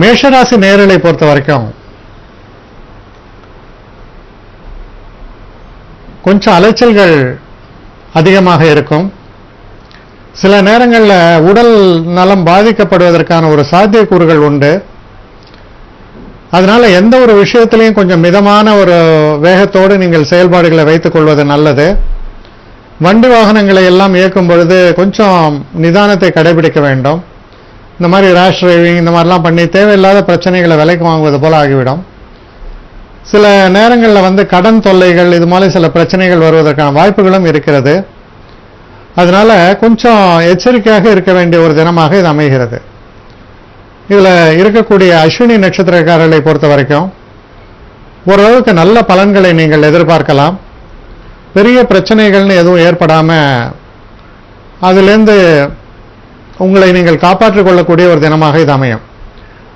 மேஷராசி நேயர்களை பொறுத்த வரைக்கும் கொஞ்சம் அலைச்சல்கள் அதிகமாக இருக்கும். சில நேரங்களில் உடல் நலம் பாதிக்கப்படுவதற்கான ஒரு சாத்தியக்கூறுகள் உண்டு. அதனால எந்த ஒரு விஷயத்திலையும் கொஞ்சம் மிதமான ஒரு வேகத்தோடு நீங்கள் செயல்பாடுகளை வைத்துக் கொள்வது நல்லது. வண்டி வாகனங்களை எல்லாம் இயக்கும் பொழுது கொஞ்சம் நிதானத்தை கடைபிடிக்க வேண்டும். இந்த மாதிரி ரேஷ் டிரைவிங் இந்த மாதிரிலாம் பண்ணி தேவையில்லாத பிரச்சனைகளை விலைக்கு வாங்குவது போல ஆகிவிடும். சில நேரங்களில் கடன் தொல்லைகள் இது மாதிரி சில பிரச்சனைகள் வருவதற்கான வாய்ப்புகளும் இருக்கிறது. அதனால கொஞ்சம் எச்சரிக்கையாக இருக்க வேண்டிய ஒரு தினமாக இது அமைகிறது. இதில் இருக்கக்கூடிய அஸ்வினி நட்சத்திரக்காரர்களை பொறுத்த வரைக்கும் ஓரளவுக்கு நல்ல பலன்களை நீங்கள் எதிர்பார்க்கலாம். பெரிய பிரச்சனைகள்னு எதுவும் ஏற்படாம அதிலிருந்து உங்களை நீங்கள் காப்பாற்றிக் கொள்ளக்கூடிய ஒரு தினமாக இது அமையும்.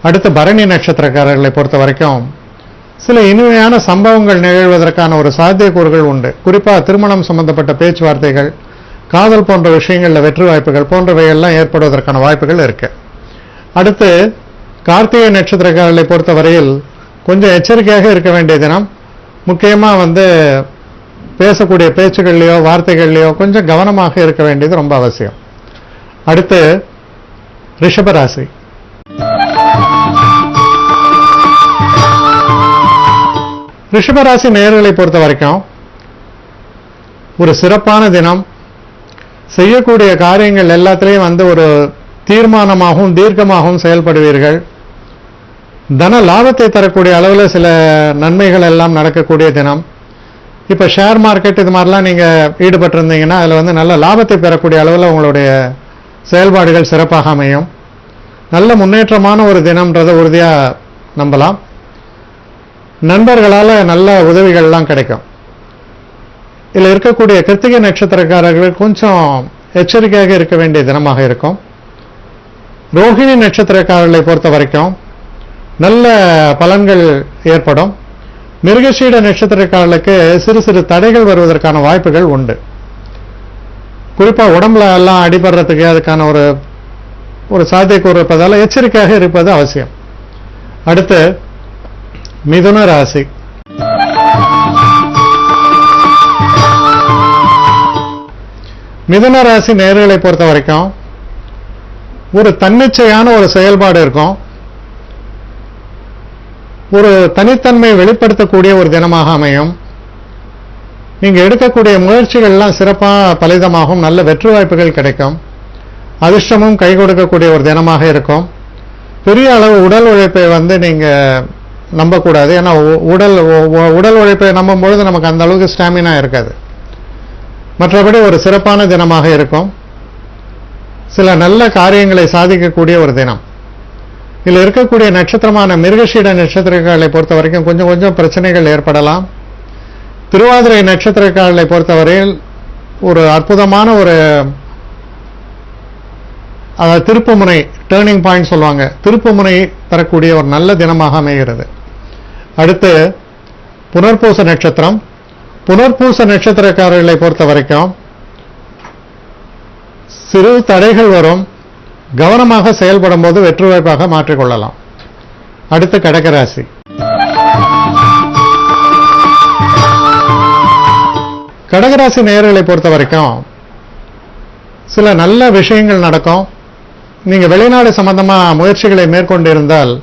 அடுத்து பரணி நட்சத்திரக்காரர்களை பொறுத்த வரைக்கும் சில இனிமையான சம்பவங்கள் நிகழ்வதற்கான ஒரு சாத்தியக்கூறுகள் உண்டு. குறிப்பாக திருமணம் சம்பந்தப்பட்ட பேச்சுவார்த்தைகள், காதல் போன்ற விஷயங்களில் வெற்றி வாய்ப்புகள் போன்றவையெல்லாம் ஏற்படுவதற்கான வாய்ப்புகள் இருக்கு. அடுத்து கார்த்திகை நட்சத்திரக்காரர்களை பொறுத்தவரையில் கொஞ்சம் எச்சரிக்கையாக இருக்க வேண்டிய தினம். முக்கியமாக பேசக்கூடிய பேச்சுகள்லையோ வார்த்தைகள்லையோ கொஞ்சம் கவனமாக இருக்க வேண்டியது ரொம்ப அவசியம். அடுத்து ரிஷபராசி. ரிஷபராசி நேயர்களை பொறுத்த வரைக்கும் ஒரு சிறப்பான தினம். செய்யக்கூடிய காரியங்கள் எல்லாத்திலையும் ஒரு தீர்மானமாகவும் தீர்க்கமாகவும் செயல்படுவீர்கள். தன லாபத்தை தரக்கூடிய அளவில் சில நன்மைகள் எல்லாம் நடக்கக்கூடிய தினம். இப்போ ஷேர் மார்க்கெட் இது மாதிரிலாம் நீங்கள் ஈடுபட்டிருந்தீங்கன்னா அதில் நல்ல லாபத்தை பெறக்கூடிய அளவில் உங்களுடைய செயல்பாடுகள் சிறப்பாக அமையும். நல்ல முன்னேற்றமான ஒரு தினம்ன்றதை உறுதியாக நம்பலாம். நண்பர்களால் நல்ல உதவிகள்லாம் கிடைக்கும். இதில் இருக்கக்கூடிய கிருத்திகை நட்சத்திரக்காரர்கள் கொஞ்சம் எச்சரிக்கையாக இருக்க வேண்டிய தினமாக இருக்கும். ரோஹிணி நட்சத்திரக்காரர்களை பொறுத்த வரைக்கும் நல்ல பலன்கள் ஏற்படும். மிருகசீட நட்சத்திரக்காரர்களுக்கு சிறு சிறு தடைகள் வருவதற்கான வாய்ப்புகள் உண்டு. குறிப்பாக உடம்புல எல்லாம் அடிபடுறதுக்கு அதுக்கான ஒரு சாத்தியக்கூறு இருப்பதால் எச்சரிக்கையாக இருப்பது அவசியம். அடுத்து மிதுன ராசி. மிதுன ராசி நேயர்களை பொறுத்த வரைக்கும் ஒரு தன்னிச்சையான ஒரு செயல்பாடு இருக்கும். ஒரு தனித்தன்மை வெளிப்படுத்தக்கூடிய ஒரு தினமாக அமையும். நீங்க எடுக்கக்கூடிய முயற்சிகள்லாம் சிறப்பாக பலிதமாகும். நல்ல வெற்றி வாய்ப்புகள் கிடைக்கும். அதிர்ஷ்டமும் கை கொடுக்கக்கூடிய ஒரு தினமாக இருக்கும். பெரிய அளவு உடல் உழைப்பை நீங்க நம்பக்கூடாது. ஏன்னா உடல் உழைப்பை நம்பும் பொழுது நமக்கு அந்த அளவுக்கு ஸ்டாமினா இருக்காது. மற்றபடி ஒரு சிறப்பான தினமாக இருக்கும். சில நல்ல காரியங்களை சாதிக்கக்கூடிய ஒரு தினம். இதில் இருக்கக்கூடிய நட்சத்திரமான மிருகசீட நட்சத்திரக்காரர்களை பொறுத்த வரைக்கும் கொஞ்சம் கொஞ்சம் பிரச்சனைகள் ஏற்படலாம். திருவாதிரை நட்சத்திரக்காரர்களை பொறுத்தவரையில் ஒரு அற்புதமான ஒரு திருப்புமுனை, டேர்னிங் பாயிண்ட் சொல்லுவாங்க, திருப்புமுனை தரக்கூடிய ஒரு நல்ல தினமாக அமைகிறது. அடுத்து புனர்பூச நட்சத்திரம். புனர்பூச நட்சத்திரக்காரர்களை பொறுத்த வரைக்கும் சிறு தடைகள் வரும். கவனமாக செயல்படும் போது வெற்றி வாய்ப்பாக மாற்றிக்கொள்ளலாம். அடுத்து கடகராசி. கடகராசி நேயர்களை பொறுத்த வரைக்கும் சில நல்ல விஷயங்கள் நடக்கும். நீங்க வெளிநாடு சம்பந்தமா முயற்சிகளை மேற்கொண்டு இருந்தால்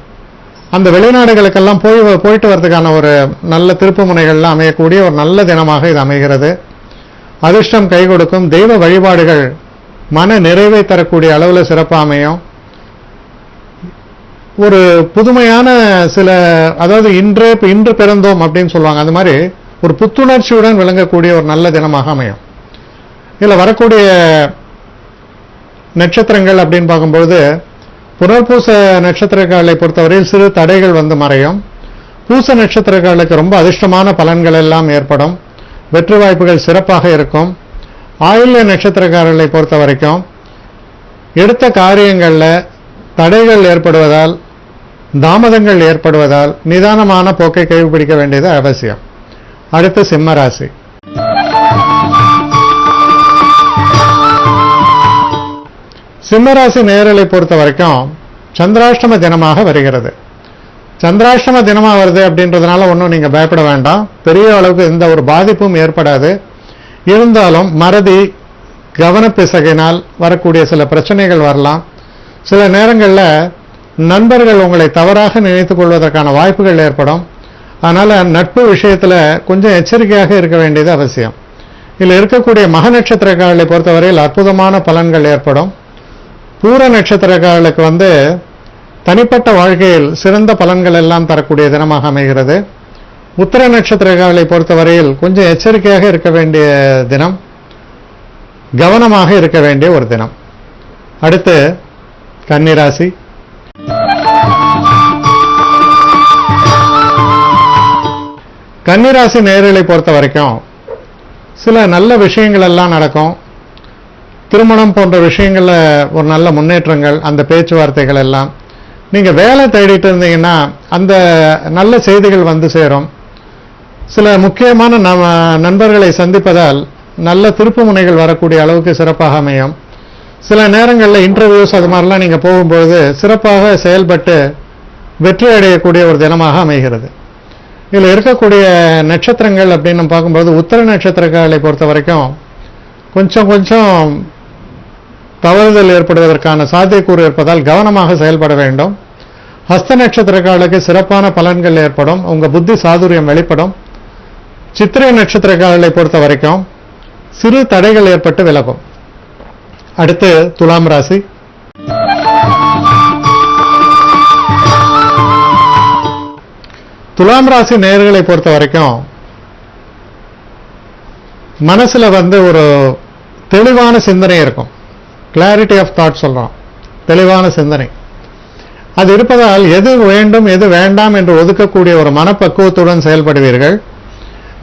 அந்த வெளிநாடுகளுக்கெல்லாம் போயிட்டு வரதுக்கான ஒரு நல்ல திருப்பு முனைகள்லாம் அமையக்கூடிய ஒரு நல்ல தினமாக இது அமைகிறது. அதிர்ஷ்டம் கை கொடுக்கும். தெய்வ வழிபாடுகள் மன நிறைவை தரக்கூடிய அளவில் சிறப்பாக அமையும். ஒரு புதுமையான சில இன்று பிறந்தோம் அப்படின்னு சொல்லுவாங்க, அந்த மாதிரி ஒரு புத்துணர்ச்சியுடன் விளங்கக்கூடிய ஒரு நல்ல தினமாக அமையும். இதில் வரக்கூடிய நட்சத்திரங்கள் அப்படின்னு பார்க்கும்பொழுது புனர்பூச நட்சத்திரக்காரர்களை பொறுத்தவரையில் சிறு தடைகள் மறையும். பூச நட்சத்திரக்காரர்களுக்கு ரொம்ப அதிர்ஷ்டமான பலன்கள் எல்லாம் ஏற்படும். வெற்றி வாய்ப்புகள் சிறப்பாக இருக்கும். ஆயில்ய நட்சத்திரக்காரர்களை பொறுத்த வரைக்கும் எடுத்த காரியங்களில் தடைகள் ஏற்படுவதால், தாமதங்கள் ஏற்படுவதால் நிதானமான போக்கை கைப்பிடிக்க வேண்டியது அவசியம். அடுத்து சிம்மராசி. சிம்மராசி நேயர்களை பொறுத்த வரைக்கும் சந்திராஷ்டம தினமாக வருகிறது. சந்திராஷ்டம தினமாக வருது அப்படின்றதுனால ஒன்றும் நீங்கள் பயப்பட வேண்டாம். பெரிய அளவுக்கு எந்த ஒரு பாதிப்பும் ஏற்படாது. இருந்தாலும் மறதி, கவனப்பிசகினால் வரக்கூடிய சில பிரச்சனைகள் வரலாம். சில நேரங்களில் நண்பர்கள் உங்களை தவறாக நினைத்துக் கொள்வதற்கான வாய்ப்புகள் ஏற்படும். அதனால் நட்பு விஷயத்தில் கொஞ்சம் எச்சரிக்கையாக இருக்க வேண்டியது அவசியம். இதில் இருக்கக்கூடிய மக நட்சத்திரக்காரர்களை பொறுத்தவரையில் அற்புதமான பலன்கள் ஏற்படும். பூர நட்சத்திரக்காரர்களுக்கு தனிப்பட்ட வாழ்க்கையில் சிறந்த பலன்கள் எல்லாம் தரக்கூடிய தினமாக அமைகிறது. உத்திர நட்சத்திரக்காரர்களை பொறுத்தவரையில் கொஞ்சம் எச்சரிக்கையாக இருக்க வேண்டிய தினம், கவனமாக இருக்க வேண்டிய ஒரு தினம். அடுத்து கன்னிராசி. கன்னிராசி நேயர்களை பொறுத்த வரைக்கும் சில நல்ல விஷயங்கள் எல்லாம் நடக்கும். திருமணம் போன்ற விஷயங்கள்ல ஒரு நல்ல முன்னேற்றங்கள், அந்த பேச்சுவார்த்தைகள் எல்லாம். நீங்க வேலை தேடிட்டு இருந்தீங்கன்னா அந்த நல்ல செய்திகள் வந்து சேரும். சில முக்கியமான நண்பர்களை சந்திப்பதால் நல்ல திருப்பு முனைகள் வரக்கூடிய அளவுக்கு சிறப்பாக அமையும். சில நேரங்களில் இன்டர்வியூஸ் அது மாதிரிலாம் நீங்க போகும்போது சிறப்பாக செயல்பட்டு வெற்றி அடையக்கூடிய ஒரு தினமாக அமைகிறது. இதில் இருக்கக்கூடிய நட்சத்திரங்கள் அப்படின்னு பார்க்கும்போது உத்திர நட்சத்திரக்காரர்களை பொறுத்த வரைக்கும் கொஞ்சம் தவறுதல் ஏற்படுவதற்கான சாத்தியக்கூறு இருப்பதால் கவனமாக செயல்பட வேண்டும். ஹஸ்த நட்சத்திரக்காரர்களுக்கு சிறப்பான பலன்கள் ஏற்படும். உங்க புத்தி சாதுரியம் வெளிப்படும். சித்திரை நட்சத்திரக்காரர்களை பொறுத்த வரைக்கும் சிறு தடைகள் ஏற்பட்டு விலகும். அடுத்து துலாம் ராசி. துலாம் ராசி நேயர்களை பொறுத்த வரைக்கும் மனசுல ஒரு தெளிவான சிந்தனை இருக்கும். கிளாரிட்டி ஆஃப் தாட் சொல்றோம். தெளிவான சிந்தனை அது இருப்பதால் எது வேண்டும் எது வேண்டாம் என்று ஒதுக்கக்கூடிய ஒரு மனப்பக்குவத்துடன் செயல்படுவீர்கள்.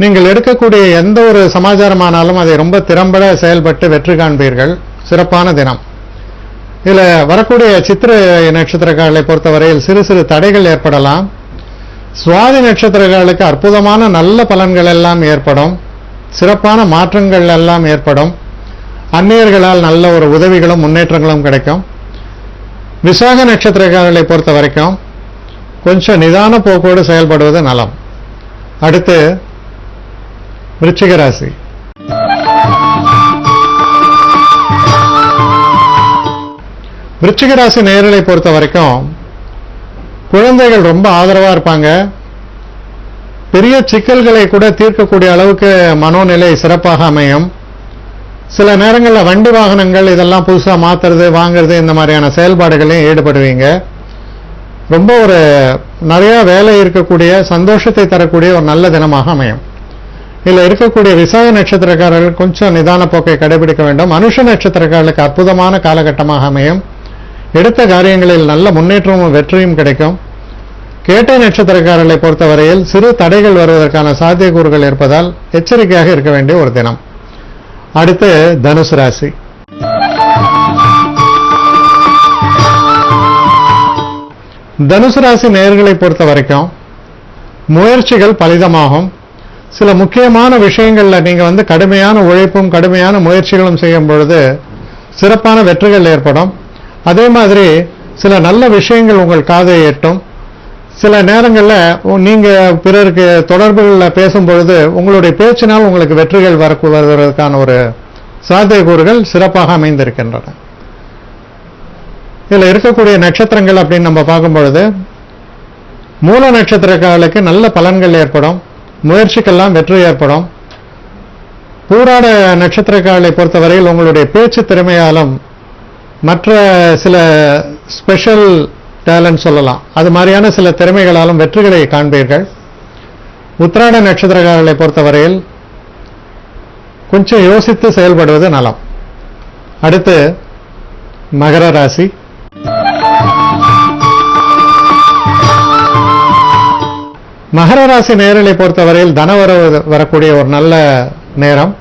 நீங்கள் எடுக்கக்கூடிய எந்த ஒரு சமாச்சாரமானாலும் அதை ரொம்ப திறம்பட செயல்பட்டு வெற்றி காண்பீர்கள். சிறப்பான தினம். இதுல வரக்கூடிய சித்திரை நட்சத்திரக்காரர்களை பொறுத்தவரையில் சிறு சிறு தடைகள் ஏற்படலாம். சுவாதி நட்சத்திரக்காரர்களுக்கு அற்புதமான நல்ல பலன்கள் எல்லாம் ஏற்படும். சிறப்பான மாற்றங்கள் எல்லாம் ஏற்படும். அந்நியர்களால் நல்ல ஒரு உதவிகளும் முன்னேற்றங்களும் கிடைக்கும். விசாக நட்சத்திரக்காரர்களை பொறுத்த வரைக்கும் கொஞ்சம் நிதான போக்கோடு செயல்படுவது நலம். அடுத்து விருச்சிக ராசி. விருச்சிக ராசி நேயர்களை பொறுத்த வரைக்கும் குழந்தைகள் ரொம்ப ஆதரவா இருப்பாங்க. பெரிய சிக்கல்களை கூட தீர்க்கக்கூடிய அளவுக்கு மனோநிலை சிறப்பாக அமையும். சில நேரங்களில் வண்டி வாகனங்கள் இதெல்லாம் புதுசா மாத்துறது, வாங்குறது, இந்த மாதிரியான செயல்பாடுகளையும் ஈடுபடுவீங்க. ரொம்ப நிறைய வேலை இருக்கக்கூடிய, சந்தோஷத்தை தரக்கூடிய ஒரு நல்ல தினமாக அமையும். இதுல இருக்கக்கூடிய விசாக நட்சத்திரக்காரர்கள் கொஞ்சம் நிதான போக்கை கடைபிடிக்க வேண்டும். அனுஷ நட்சத்திரக்காரர்களுக்கு அற்புதமான காலகட்டமாக அமையும். எடுத்த காரியங்களில் நல்ல முன்னேற்றமும் வெற்றியும் கிடைக்கும். கேட்டை நட்சத்திரக்காரர்களை பொறுத்தவரையில் சிறு தடைகள் வருவதற்கான சாத்தியக்கூறுகள் இருப்பதால் எச்சரிக்கையாக இருக்க வேண்டிய ஒரு தினம். அடுத்து தனுசு ராசி. தனுசு ராசி நேயர்களை பொறுத்த வரைக்கும் முயற்சிகள் பலிதமாகும். சில முக்கியமான விஷயங்கள்ல நீங்க கடுமையான உழைப்பும் கடுமையான முயற்சிகளும் செய்யும் பொழுது சிறப்பான வெற்றிகள் ஏற்படும். அதே மாதிரி சில நல்ல விஷயங்கள் உங்கள் காதை எட்டும். சில நேரங்களில் நீங்க பிறருக்கு தொடர்புகளில் பேசும் பொழுது உங்களுடைய பேச்சினால் உங்களுக்கு வெற்றிகள் வருவதற்கான ஒரு சாத்தியக்கூறுகள் சிறப்பாக அமைந்திருக்கின்றன. இதுல இருக்கக்கூடிய நட்சத்திரங்கள் அப்படின்னு நம்ம பார்க்கும் பொழுது மூல நட்சத்திரக்காரர்களுக்கு நல்ல பலன்கள் ஏற்படும். முயற்சிக்கெல்லாம் வெற்றி ஏற்படும். பூராட நட்சத்திரக்காரர்களை பொறுத்தவரையில் உங்களுடைய பேச்சு திறமையாலும் மற்ற சில ஸ்பெஷல் டேலண்ட் சொல்லலாம், அது மாதிரியான சில திறமைகளாலும் வெற்றிகளை காண்பீர்கள். உத்திராட நட்சத்திரக்காரர்களை பொறுத்தவரையில் கொஞ்சம் யோசித்து செயல்படுவது நலம். அடுத்து மகர ராசி. மகர ராசி நேயர்களை பொறுத்தவரையில் தனவரவு வரக்கூடிய ஒரு நல்ல நேரம்.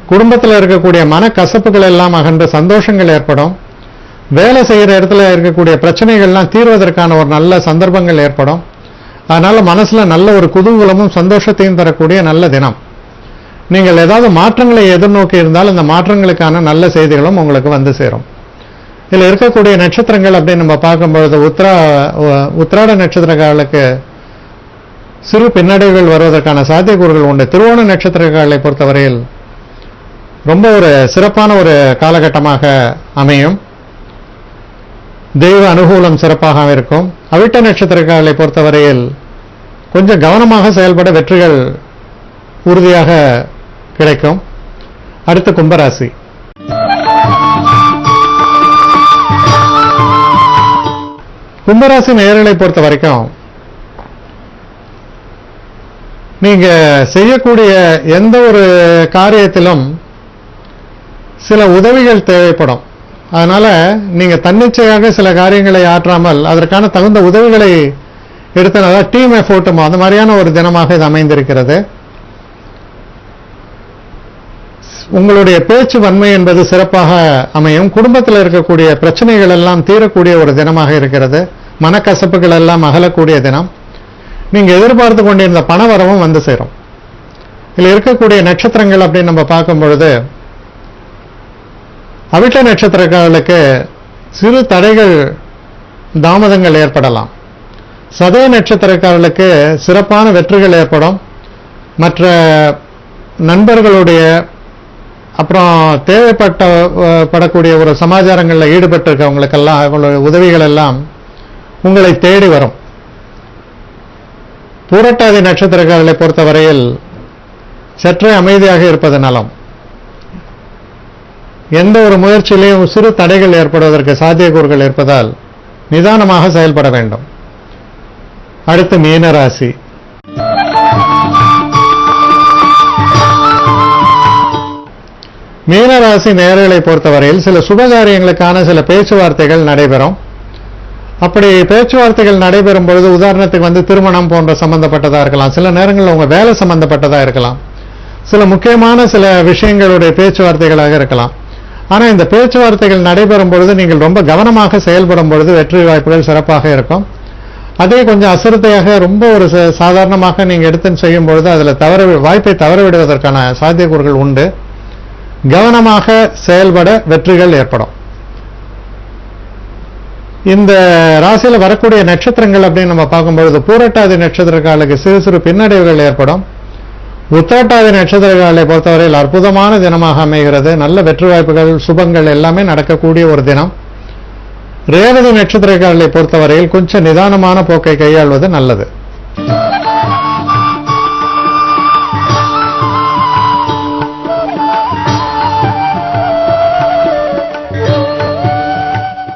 குடும்பத்தில் இருக்கக்கூடிய மனக்கசப்புகள் எல்லாம் அகன்று சந்தோஷங்கள் ஏற்படும். வேலை செய்கிற இடத்துல இருக்கக்கூடிய பிரச்சனைகள்லாம் தீர்வதற்கான ஒரு நல்ல சந்தர்ப்பங்கள் ஏற்படும். அதனால மனசுல நல்ல ஒரு குதூகலமும் சந்தோஷத்தையும் தரக்கூடிய நல்ல தினம். நீங்கள் ஏதாவது மாற்றங்களை எதிர்நோக்கி இருந்தால் அந்த மாற்றங்களுக்கான நல்ல செய்திகளும் உங்களுக்கு வந்து சேரும். இதில் இருக்கக்கூடிய நட்சத்திரங்கள் அப்படின்னு நம்ம பார்க்கும்பொழுது உத்திராட நட்சத்திரக்காரர்களுக்கு சிறு பின்னடைவுகள் வருவதற்கான சாத்தியக்கூறுகள் உண்டு. திருவோண நட்சத்திரக்காரர்களை பொறுத்தவரையில் ரொம்ப ஒரு சிறப்பான ஒரு காலகட்டமாக அமையும். தெய்வ அனுகூலம் சிறப்பாக இருக்கும். அவிட்ட நட்சத்திரக்காரர்களை பொறுத்தவரையில் கொஞ்சம் கவனமாக செயல்பட வெற்றிகள் உறுதியாக கிடைக்கும். அடுத்து கும்பராசி. கும்பராசி நேயர்களை பொறுத்த வரைக்கும் நீங்க செய்யக்கூடிய எந்த ஒரு காரியத்திலும் சில உதவிகள் தேவைப்படும். அதனால நீங்க தன்னிச்சையாக சில காரியங்களை ஆற்றாமல் அதற்கான தகுந்த உதவிகளை எடுத்தனால டீம் எஃபோர்ட்டும் அந்த மாதிரியான ஒரு தினமாக இது அமைந்திருக்கிறது. உங்களுடைய பேச்சு வன்மை என்பது சிறப்பாக அமையும். குடும்பத்தில் இருக்கக்கூடிய பிரச்சனைகள் எல்லாம் தீரக்கூடிய ஒரு தினமாக இருக்கிறது. மனக்கசப்புகள் எல்லாம் அகலக்கூடிய தினம். நீங்க எதிர்பார்த்து கொண்டிருந்த பணவரவும் வந்து சேரும். இதில் இருக்கக்கூடிய நட்சத்திரங்கள் அப்படின்னு நம்ம பார்க்கும் பொழுது அவிட்ட நட்சத்திரக்காரர்களுக்கு சிறு தடைகள் தாமதங்கள் ஏற்படலாம். சதய நட்சத்திரக்காரர்களுக்கு சிறப்பான வெற்றிகள் ஏற்படும். மற்ற நண்பர்களுடைய அப்புறம் தேவைப்படக்கூடிய ஒரு சமாச்சாரங்களில் ஈடுபட்டிருக்கவங்களுக்கெல்லாம் அவங்களுடைய உதவிகள் எல்லாம் உங்களை தேடி வரும். பூரட்டாதி நட்சத்திரக்காரர்களை பொறுத்தவரையில் சற்றே அமைதியாக இருப்பது நலம். எந்த ஒரு முயற்சியிலையும் சிறு தடைகள் ஏற்படுவதற்கு சாத்தியக்கூறுகள் இருப்பதால் நிதானமாக செயல்பட வேண்டும். அடுத்து மீனராசி. மீனராசி நேயர்களை பொறுத்தவரையில் சில சுபகாரியங்களுக்கான சில பேச்சுவார்த்தைகள் நடைபெறும். அப்படி பேச்சுவார்த்தைகள் நடைபெறும் பொழுது உதாரணத்துக்கு திருமணம் போன்ற சம்பந்தப்பட்டதா இருக்கலாம். சில நேரங்களில் உங்க வேலை சம்பந்தப்பட்டதா இருக்கலாம். சில முக்கியமான சில விஷயங்களுடைய பேச்சுவார்த்தைகளாக இருக்கலாம். ஆனா இந்த பேச்சுவார்த்தைகள் நடைபெறும் பொழுது நீங்கள் ரொம்ப கவனமாக செயல்படும் பொழுது வெற்றி வாய்ப்புகள் சிறப்பாக இருக்கும். அதே கொஞ்சம் அசிரத்தையாக ரொம்ப ஒரு சாதாரணமாக நீங்க எடுத்து செய்யும் பொழுது அதுல வாய்ப்பை தவறவிடுவதற்கான சாத்தியக்கூறுகள் உண்டு. கவனமாக செயல்பட வெற்றிகள் ஏற்படும். இந்த ராசியில் வரக்கூடிய நட்சத்திரங்கள் அப்படின்னு நம்ம பார்க்கும்பொழுது பூரட்டாதி நட்சத்திரக்காரர்களுக்கு சிறு சிறு பின்னடைவுகள் ஏற்படும். உத்திரட்டாதி நட்சத்திரக்காரர்களை பொறுத்தவரையில் அற்புதமான தினமாக அமைகிறது. நல்ல வெற்றி வாய்ப்புகள் சுபங்கள் எல்லாமே நடக்கக்கூடிய ஒரு தினம். ரேவதி நட்சத்திரக்காரர்களை பொறுத்தவரையில் கொஞ்சம் நிதானமான போக்கை கையாள்வது நல்லது.